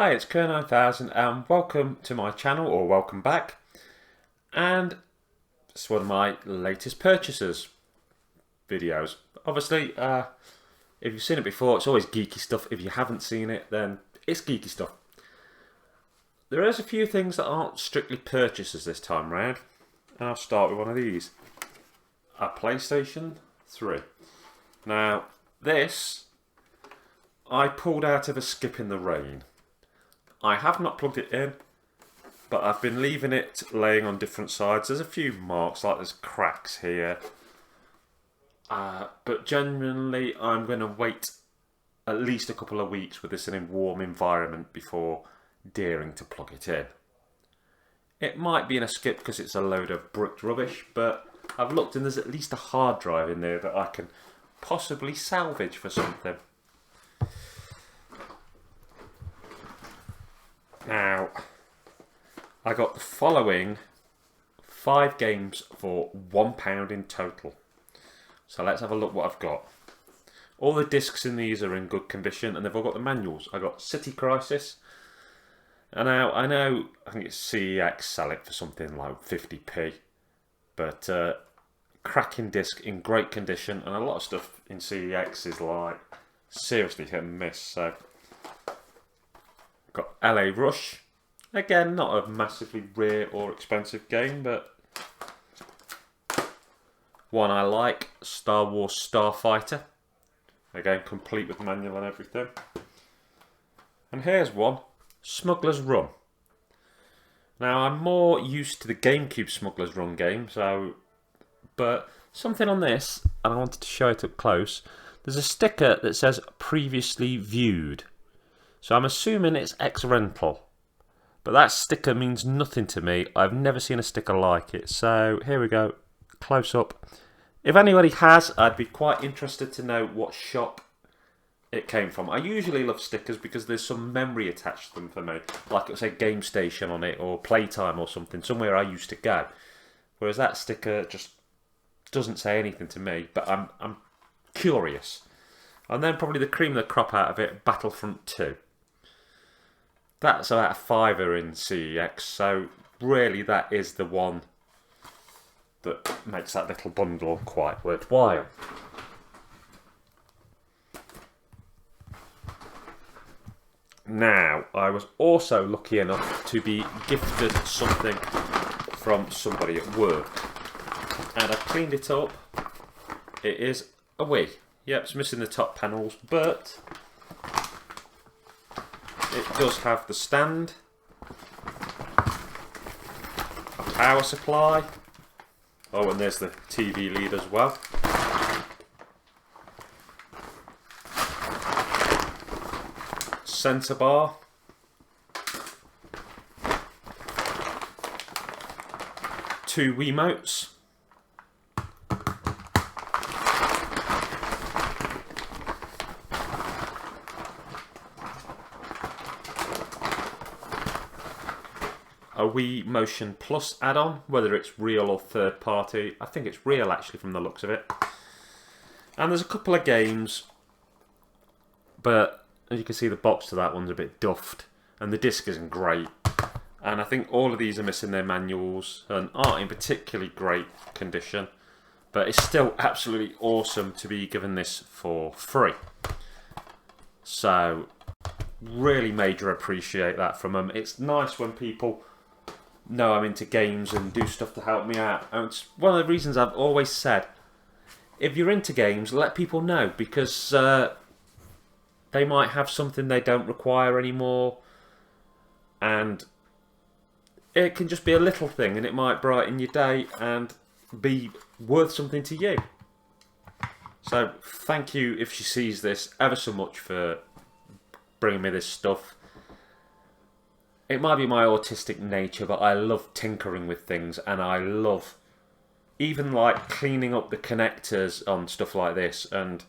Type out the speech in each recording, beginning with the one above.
Hi, it's Kerr9000 and welcome to my channel, or welcome back. And it's one of my latest purchases videos. Obviously, if you've seen it before, it's always geeky stuff. If you haven't seen it, then it's geeky stuff. There is a few things that aren't strictly purchases this time round. And I'll start with one of these. A PlayStation 3. Now, this I pulled out of a skip in the rain. I have not plugged it in, but I've been leaving it laying on different sides. There's a few marks, like there's cracks here. But genuinely, I'm going to wait at least a couple of weeks with this in a warm environment before daring to plug it in. It might be in a skip because it's a load of bricked rubbish, but I've looked and there's at least a hard drive in there that I can possibly salvage for something. Now, I got the following 5 games for £1 in total. So let's have a look what I've got. All the discs in these are in good condition and they've all got the manuals. I got City Crisis. And now, I think it's CEX sell it for something like 50p. But cracking disc in great condition, and a lot of stuff in CEX is like seriously hit and miss. So got LA Rush. Again, not a massively rare or expensive game, but one I like. Star Wars Starfighter. Again, complete with manual and everything. And here's one. Smuggler's Run. Now, I'm more used to the GameCube Smuggler's Run game, but something on this, and I wanted to show it up close. There's a sticker that says previously viewed. So I'm assuming it's ex-rental. But that sticker means nothing to me. I've never seen a sticker like it. So here we go. Close up. If anybody has, I'd be quite interested to know what shop it came from. I usually love stickers because there's some memory attached to them for me. Like it'll say Game Station on it or Playtime or something. Somewhere I used to go. Whereas that sticker just doesn't say anything to me. But I'm curious. And then probably the cream of the crop out of it, Battlefront 2. That's about a £5 in CEX, so really that is the one that makes that little bundle quite worthwhile. Now, I was also lucky enough to be gifted something from somebody at work. And I cleaned it up. It is a Wii. Yep, it's missing the top panels, but it does have the stand, a power supply, oh, and there's the TV lead as well. Centre bar. Two Wiimotes. A Wii Motion Plus add-on, whether it's real or third party. I think it's real actually from the looks of it. And there's a couple of games, but as you can see the box to that one's a bit duffed and the disc isn't great. And I think all of these are missing their manuals and aren't in particularly great condition. But it's still absolutely awesome to be given this for free. So really major appreciate that from them. It's nice when people know I'm into games and do stuff to help me out. And it's one of the reasons I've always said, if you're into games, let people know, because they might have something they don't require anymore, and it can just be a little thing and it might brighten your day and be worth something to you. So thank you if she sees this ever so much for bringing me this stuff. It might be my autistic nature, but I love tinkering with things, and I love even like cleaning up the connectors on stuff like this. And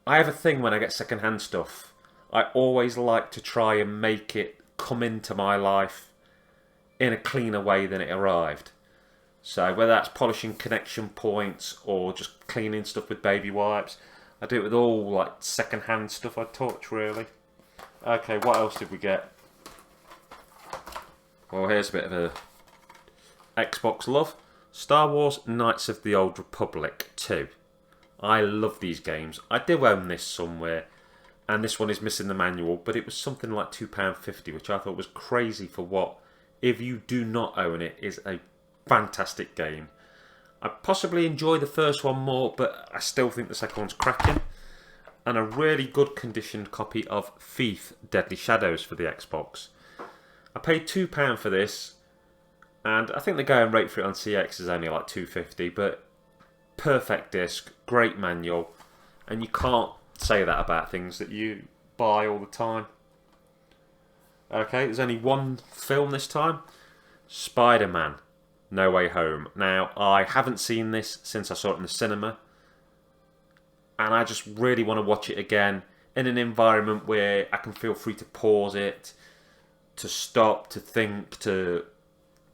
I have a thing when I get second-hand stuff. I always like to try and make it come into my life in a cleaner way than it arrived. So whether that's polishing connection points or just cleaning stuff with baby wipes, I do it with all like second-hand stuff I touch really. Okay, what else did we get? Well, here's a bit of a Xbox love. Star Wars Knights of the Old Republic 2. I love these games. I do own this somewhere, and this one is missing the manual, but it was something like £2.50, which I thought was crazy for what, if you do not own it, is a fantastic game. I possibly enjoy the first one more, but I still think the second one's cracking. And a really good conditioned copy of Thief Deadly Shadows for the Xbox. I paid £2 for this, and I think the going rate for it on CX is only like £2.50, but perfect disc, great manual, and you can't say that about things that you buy all the time. Okay, there's only one film this time, Spider-Man No Way Home. Now, I haven't seen this since I saw it in the cinema, and I just really want to watch it again in an environment where I can feel free to pause it, to stop, to think, to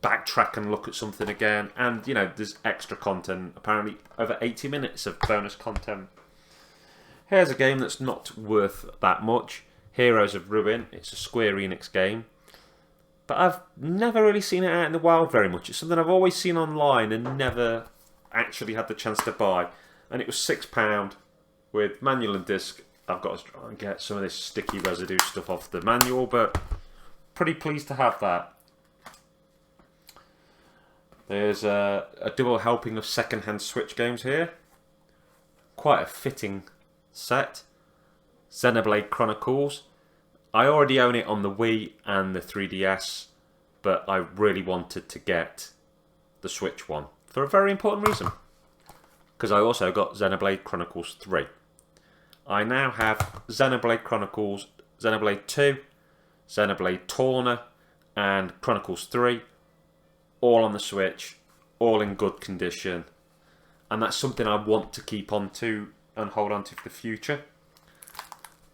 backtrack and look at something again. And, you know, there's extra content, apparently over 80 minutes of bonus content. Here's a game that's not worth that much, Heroes of Ruin. It's a Square Enix game, but I've never really seen it out in the wild very much. It's something I've always seen online and never actually had the chance to buy. And it was £6 with manual and disc. I've got to try and get some of this sticky residue stuff off the manual, but pretty pleased to have that. There's a double helping of second-hand Switch games here. Quite a fitting set. Xenoblade Chronicles. I already own it on the Wii and the 3DS, but I really wanted to get the Switch one for a very important reason. Because I also got Xenoblade Chronicles 3. I now have Xenoblade Chronicles, Xenoblade 2, Xenoblade Torna, and Chronicles 3, all on the Switch, all in good condition. And that's something I want to keep on to and hold on to for the future.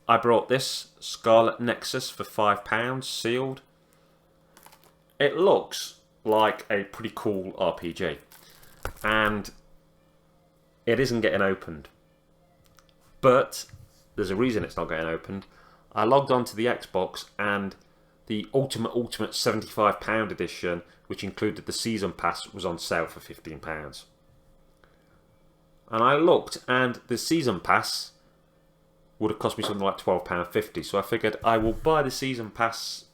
I brought this Scarlet Nexus for £5, sealed. It looks like a pretty cool RPG, and it isn't getting opened. But there's a reason it's not getting opened. I logged on to the Xbox, and the Ultimate £75 edition, which included the Season Pass, was on sale for £15. And I looked, and the Season Pass would have cost me something like £12.50. So I figured I will buy the Season Pass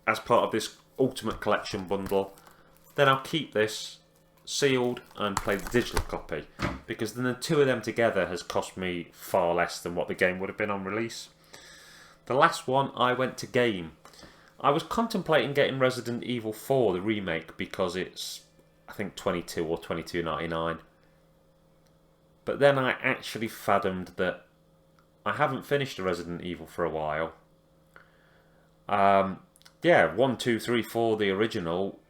as part of this Ultimate Collection bundle. Then I'll keep this sealed and play the digital copy, because then the two of them together has cost me far less than what the game would have been on release. The last one I went to game. I was contemplating getting Resident Evil 4, the remake, because it's, I think, $22 or $22.99. But then I actually fathomed that I haven't finished a Resident Evil for a while. Yeah, 1, 2, 3, 4, the original,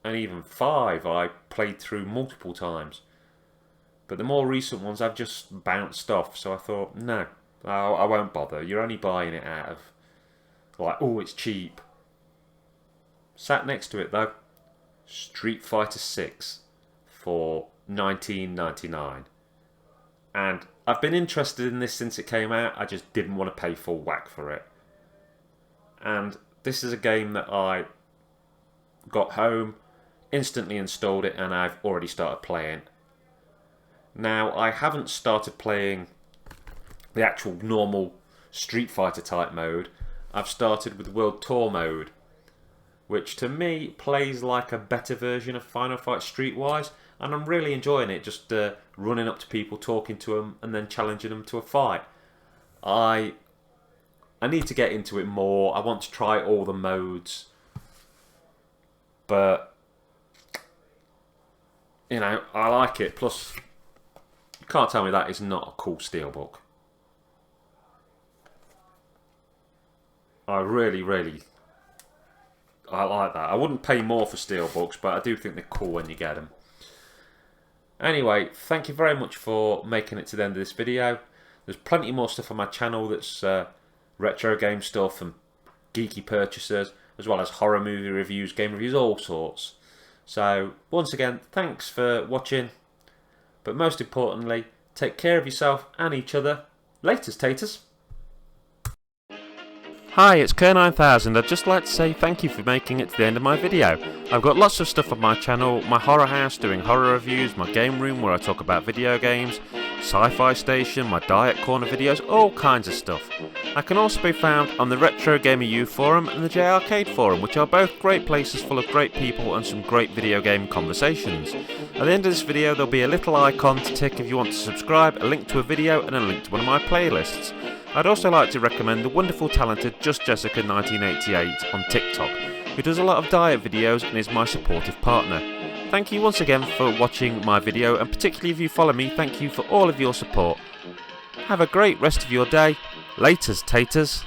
and even 5 I played through multiple times. But the more recent ones I've just bounced off, so I thought, no, I won't bother. You're only buying it out of, like, oh, it's cheap. Sat next to it, though, Street Fighter 6 for $19.99. And I've been interested in this since it came out. I just didn't want to pay full whack for it. And this is a game that I got home, instantly installed it, and I've already started playing. Now, I haven't started playing the actual normal Street Fighter type mode. I've started with World Tour mode, which to me plays like a better version of Final Fight Streetwise, and I'm really enjoying it, just running up to people, talking to them, and then challenging them to a fight. I need to get into it more. I want to try all the modes, but you know, I like it. Plus, you can't tell me that is not a cool steelbook. I really I like that. I wouldn't pay more for steelbooks, but I do think they're cool when you get them. Anyway, thank you very much for making it to the end of this video. There's plenty more stuff on my channel that's retro game stuff and geeky purchases, as well as horror movie reviews, game reviews, all sorts. So, once again, thanks for watching. But most importantly, take care of yourself and each other. Laters, taters. Hi, it's Kerr9000. I'd just like to say thank you for making it to the end of my video. I've got lots of stuff on my channel, my horror house doing horror reviews, my game room where I talk about video games, sci-fi station, my diet corner videos, all kinds of stuff. I can also be found on the Retro Gamer U forum and the J Arcade forum, which are both great places full of great people and some great video game conversations. At the end of this video there'll be a little icon to tick if you want to subscribe, a link to a video and a link to one of my playlists. I'd also like to recommend the wonderful talented Just Jessica 1988 on TikTok, who does a lot of diet videos and is my supportive partner. Thank you once again for watching my video, and particularly if you follow me, thank you for all of your support. Have a great rest of your day. Laters, taters.